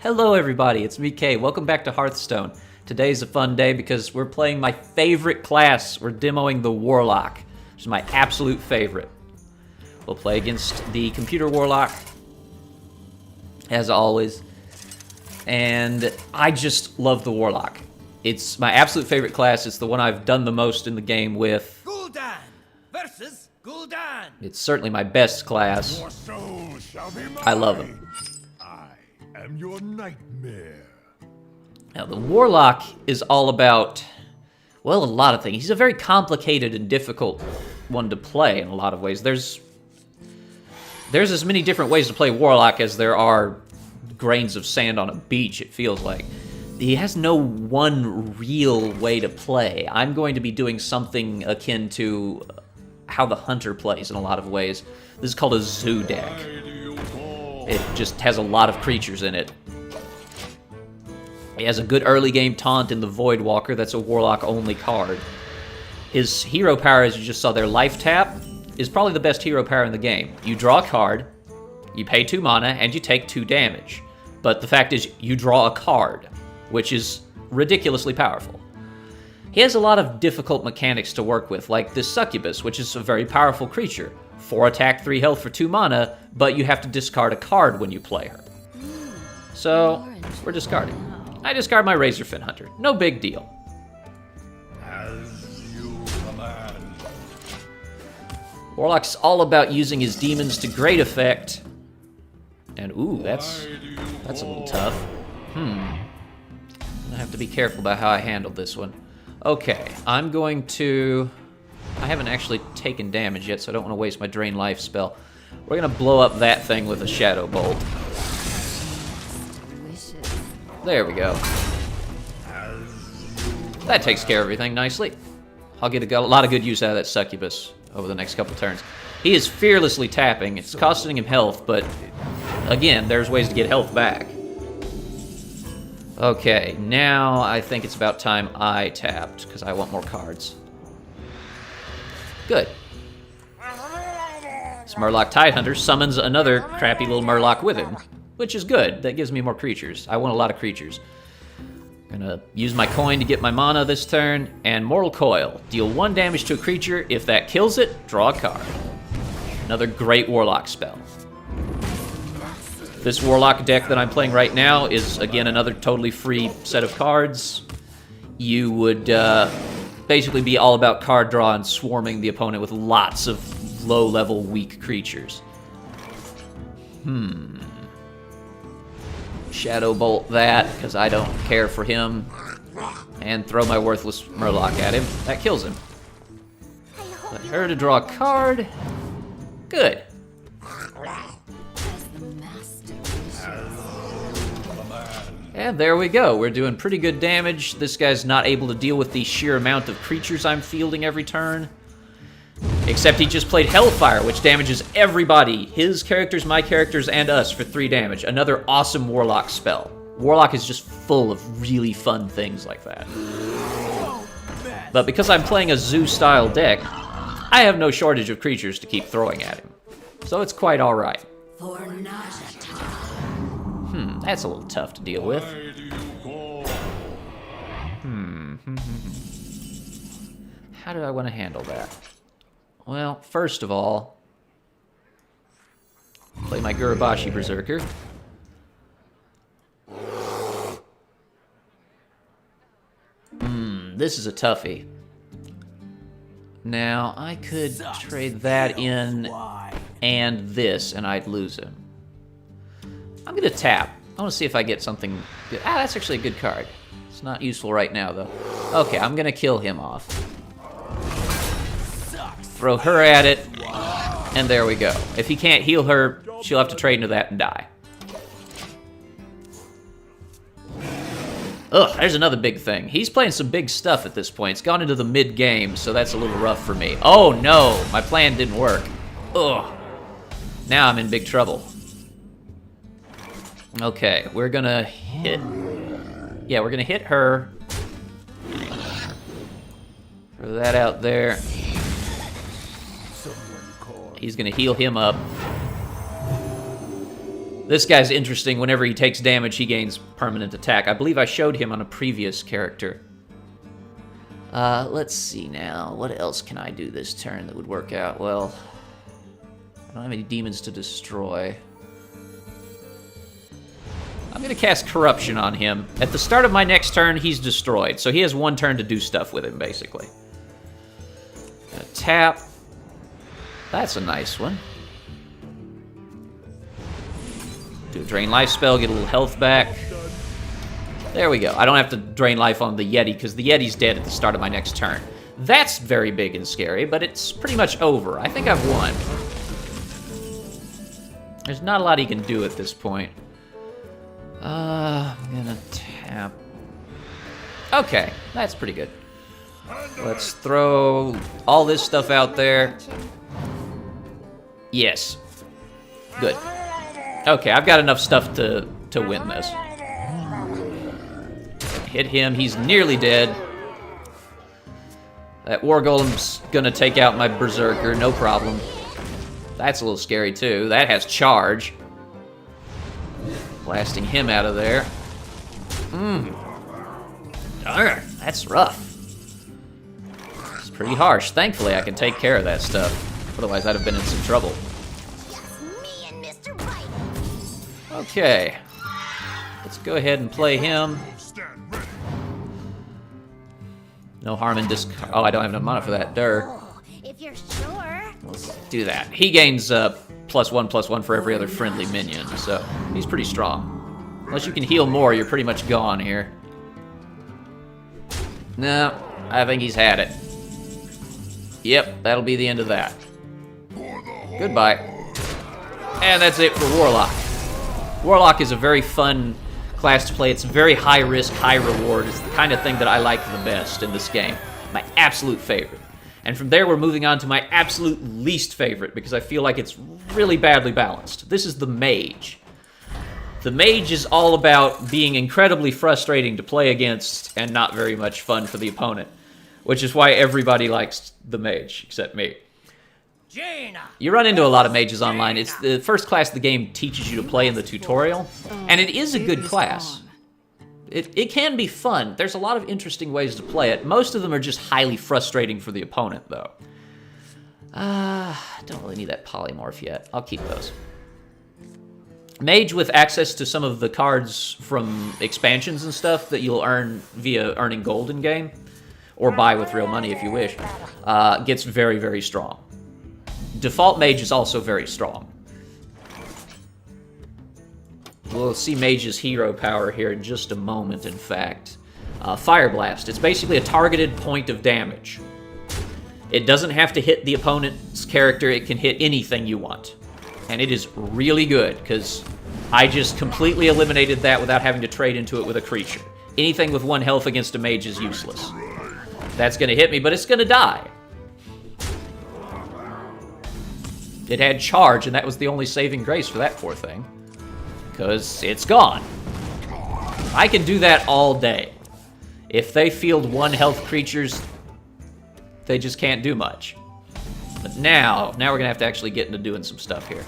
Hello everybody, it's me Chay. Welcome back to Hearthstone. Today's a fun day because we're playing my favorite class. We're demoing the Warlock, which is my absolute favorite. We'll play against the computer Warlock, as always. And I just love the Warlock. It's my absolute favorite class. It's the one I've done the most in the game with. Gul'dan versus Gul'dan. It's certainly my best class. Your soul shall be mine. I love him. I am your nightmare. Now, the Warlock is all about, well, a lot of things. He's a very complicated and difficult one to play in a lot of ways. There's as many different ways to play Warlock as there are grains of sand on a beach, it feels like. He has no one real way to play. I'm going to be doing something akin to how the Hunter plays in a lot of ways. This is called a zoo deck. It just has a lot of creatures in it. He has a good early game taunt in the Void Walker. That's a Warlock only card. His hero power, as you just saw there, Life Tap, is probably the best hero power in the game. You draw a card, you pay 2 mana, and you take 2 damage. But the fact is, you draw a card, which is ridiculously powerful. He has a lot of difficult mechanics to work with, like this Succubus, which is a very powerful creature. 4 attack, 3 health for 2 mana, but you have to discard a card when you play her. So, we're discarding. I discard my Razorfin Hunter. No big deal. As you command. Warlock's all about using his demons to great effect. And ooh, that's a little tough. I have to be careful about how I handle this one. Okay, I'm going to... I haven't actually taken damage yet, so I don't want to waste my Drain Life spell. We're going to blow up that thing with a Shadow Bolt. There we go. That takes care of everything nicely. I'll get a lot of good use out of that Succubus over the next couple turns. He is fearlessly tapping. It's costing him health, but again, there's ways to get health back. Okay, now I think it's about time I tapped, because I want more cards. Good. This Murloc Tidehunter summons another crappy little Murloc with him, which is good. That gives me more creatures. I want a lot of creatures. I'm gonna use my coin to get my mana this turn, and Mortal Coil. Deal 1 damage to a creature. If that kills it, draw a card. Another great Warlock spell. This Warlock deck that I'm playing right now is, again, another totally free set of cards. You would basically be all about card draw and swarming the opponent with lots of low-level weak creatures. Shadow Bolt that, because I don't care for him. And throw my worthless Murloc at him. That kills him. Let her to draw a card. Good. And there we go. We're doing pretty good damage. This guy's not able to deal with the sheer amount of creatures I'm fielding every turn. Except he just played Hellfire, which damages everybody. His characters, my characters, and us for 3 damage. Another awesome Warlock spell. Warlock is just full of really fun things like that. But because I'm playing a zoo-style deck, I have no shortage of creatures to keep throwing at him. So it's quite alright. That's a little tough to deal with. How do I want to handle that? Well, first of all, play my Gurubashi Berserker. This is a toughie. Now, I could trade that in and this, and I'd lose him. I'm going to tap. I want to see if I get something good. Ah, that's actually a good card. It's not useful right now, though. Okay, I'm going to kill him off. Throw her at it, and there we go. If he can't heal her, she'll have to trade into that and die. Ugh, there's another big thing. He's playing some big stuff at this point. It's gone into the mid-game, so that's a little rough for me. Oh, no! My plan didn't work. Ugh. Now I'm in big trouble. Okay, we're gonna hit... Yeah, we're gonna hit her. Throw that out there. He's gonna heal him up. This guy's interesting. Whenever he takes damage, he gains permanent attack. I believe I showed him on a previous character. Let's see now. What else can I do this turn that would work out? Well, I don't have any demons to destroy. I'm going to cast Corruption on him. At the start of my next turn, he's destroyed. So he has one turn to do stuff with him, basically. Gonna tap. That's a nice one. Do a Drain Life spell, get a little health back. There we go. I don't have to drain life on the Yeti, because the Yeti's dead at the start of my next turn. That's very big and scary, but it's pretty much over. I think I've won. There's not a lot he can do at this point. I'm gonna tap. Okay, that's pretty good. Let's throw all this stuff out there. Yes. Good. Okay, I've got enough stuff to win this. Hit him, he's nearly dead. That War Golem's gonna take out my Berserker, no problem. That's a little scary too. That has charge. Blasting him out of there. Darn, that's rough. It's pretty harsh. Thankfully, I can take care of that stuff. Otherwise, I'd have been in some trouble. Okay. Let's go ahead and play him. No harm in discard. Oh, I don't have enough mana for that. If you're sure. Let's do that. He gains +1/+1 for every other friendly minion, so he's pretty strong. Unless you can heal more, you're pretty much gone here. No, I think he's had it. Yep, that'll be the end of that. Goodbye. And that's it for Warlock. Warlock is a very fun class to play. It's very high risk, high reward. It's the kind of thing that I like the best in this game. My absolute favorite. And from there, we're moving on to my absolute least favorite, because I feel like it's really badly balanced. This is the Mage. The Mage is all about being incredibly frustrating to play against and not very much fun for the opponent, which is why everybody likes the Mage, except me. Jaina. You run into a lot of mages online. It's the first class the game teaches you to play in the tutorial, and it is a good class. It can be fun. There's a lot of interesting ways to play it. Most of them are just highly frustrating for the opponent, though. Don't really need that polymorph yet. I'll keep those. Mage with access to some of the cards from expansions and stuff that you'll earn via earning gold in game, or buy with real money if you wish, gets very, very strong. Default Mage is also very strong. We'll see Mage's hero power here in just a moment, in fact. Fire Blast. It's basically a targeted point of damage. It doesn't have to hit the opponent's character. It can hit anything you want. And it is really good, because I just completely eliminated that without having to trade into it with a creature. Anything with 1 health against a mage is useless. That's going to hit me, but it's going to die. It had charge, and that was the only saving grace for that poor thing. Because it's gone. I can do that all day. If they field 1 health creatures, they just can't do much. But now we're going to have to actually get into doing some stuff here.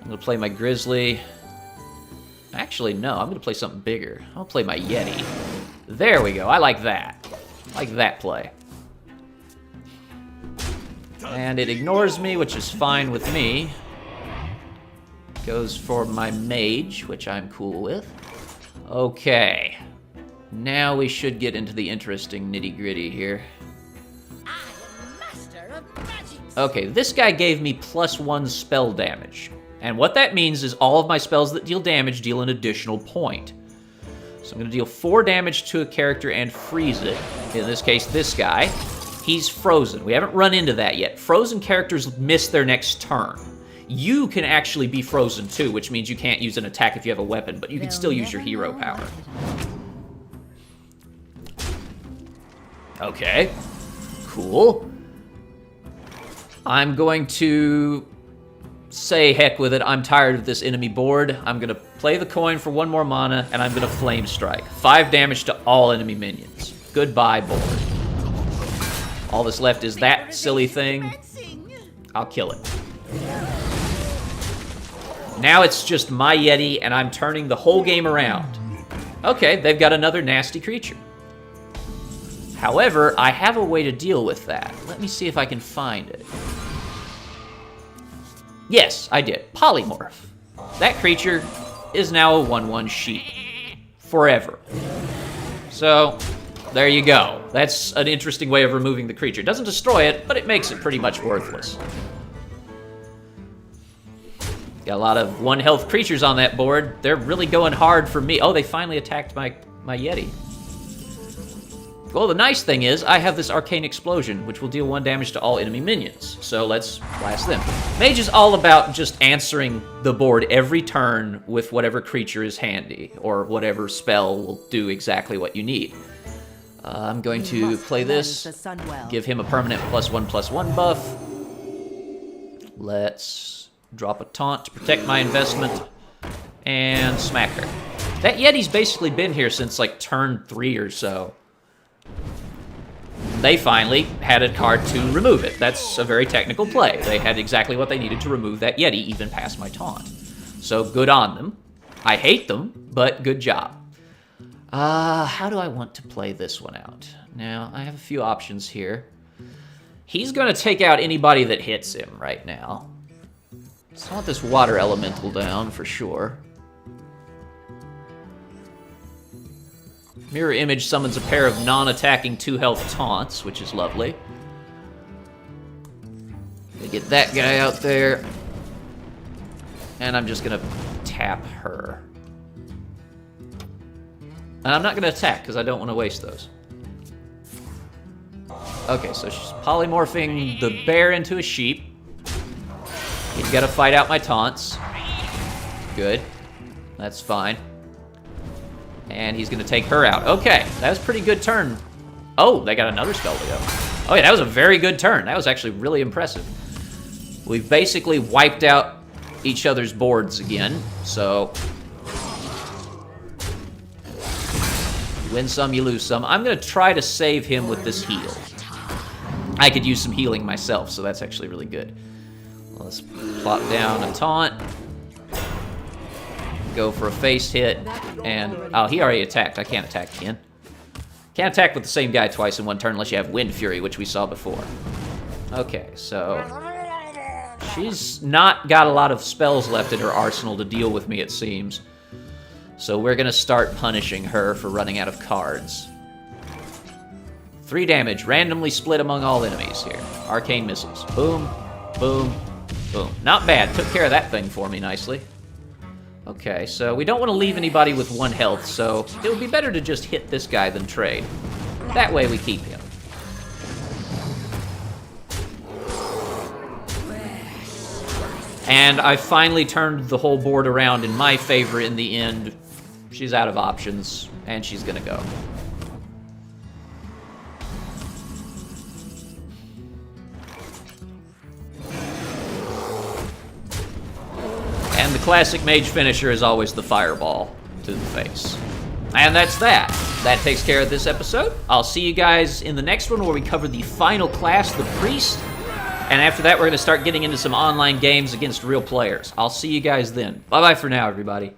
I'm going to play my Grizzly. Actually, no, I'm going to play something bigger. I'll play my Yeti. There we go. I like that. I like that play. And it ignores me, which is fine with me. Goes for my Mage, which I'm cool with. Okay. Now we should get into the interesting nitty-gritty here. Okay, this guy gave me +1 spell damage. And what that means is all of my spells that deal damage deal an additional point. So I'm going to deal 4 damage to a character and freeze it. In this case, this guy. He's frozen. We haven't run into that yet. Frozen characters miss their next turn. You can actually be frozen too, which means you can't use an attack if you have a weapon, but you can still use your hero power. Okay. Cool. I'm going to say heck with it. I'm tired of this enemy board. I'm going to play the coin for 1 more mana, and I'm going to Flame Strike. 5 damage to all enemy minions. Goodbye, board. All that's left is that silly thing. I'll kill it. Now it's just my Yeti, and I'm turning the whole game around. Okay, they've got another nasty creature. However, I have a way to deal with that. Let me see if I can find it. Yes, I did. Polymorph. That creature is now a 1/1 sheep. Forever. So, there you go. That's an interesting way of removing the creature. It doesn't destroy it, but it makes it pretty much worthless. Got a lot of 1 health creatures on that board. They're really going hard for me. Oh, they finally attacked my Yeti. Well, the nice thing is, I have this Arcane Explosion, which will deal 1 damage to all enemy minions. So let's blast them. Mage is all about just answering the board every turn with whatever creature is handy, or whatever spell will do exactly what you need. I'm going to play this, give him a permanent +1/+1 buff. Let's drop a taunt to protect my investment, and smack her. That Yeti's basically been here since like turn 3 or so. They finally had a card to remove it. That's a very technical play. They had exactly what they needed to remove that Yeti, even past my taunt. So good on them. I hate them, but good job. How do I want to play this one out? Now, I have a few options here. He's going to take out anybody that hits him right now. So I want this water elemental down for sure. Mirror Image summons a pair of non-attacking 2 health taunts, which is lovely. Gonna get that guy out there. And I'm just gonna tap her. And I'm not gonna attack, because I don't want to waste those. Okay, so she's polymorphing the bear into a sheep. He's gotta fight out my taunts. Good. That's fine. And he's going to take her out. Okay, that was a pretty good turn. Oh, they got another spell to go. Oh yeah, that was a very good turn. That was actually really impressive. We've basically wiped out each other's boards again, so... you win some, you lose some. I'm going to try to save him with this heal. I could use some healing myself, so that's actually really good. Let's plop down a taunt. Go for a face hit, and... oh, he already attacked. I can't attack again. Can't attack with the same guy twice in 1 turn unless you have Wind Fury, which we saw before. Okay, so... she's not got a lot of spells left in her arsenal to deal with me, it seems. So we're gonna start punishing her for running out of cards. 3 damage, randomly split among all enemies here. Arcane Missiles. Boom, boom, boom. Not bad. Took care of that thing for me nicely. Okay, so we don't want to leave anybody with 1 health, so it would be better to just hit this guy than trade. That way we keep him. And I finally turned the whole board around in my favor in the end. She's out of options, and she's gonna go. And the classic mage finisher is always the fireball to the face. And that's that. That takes care of this episode. I'll see you guys in the next one where we cover the final class, the priest. And after that, we're going to start getting into some online games against real players. I'll see you guys then. Bye-bye for now, everybody.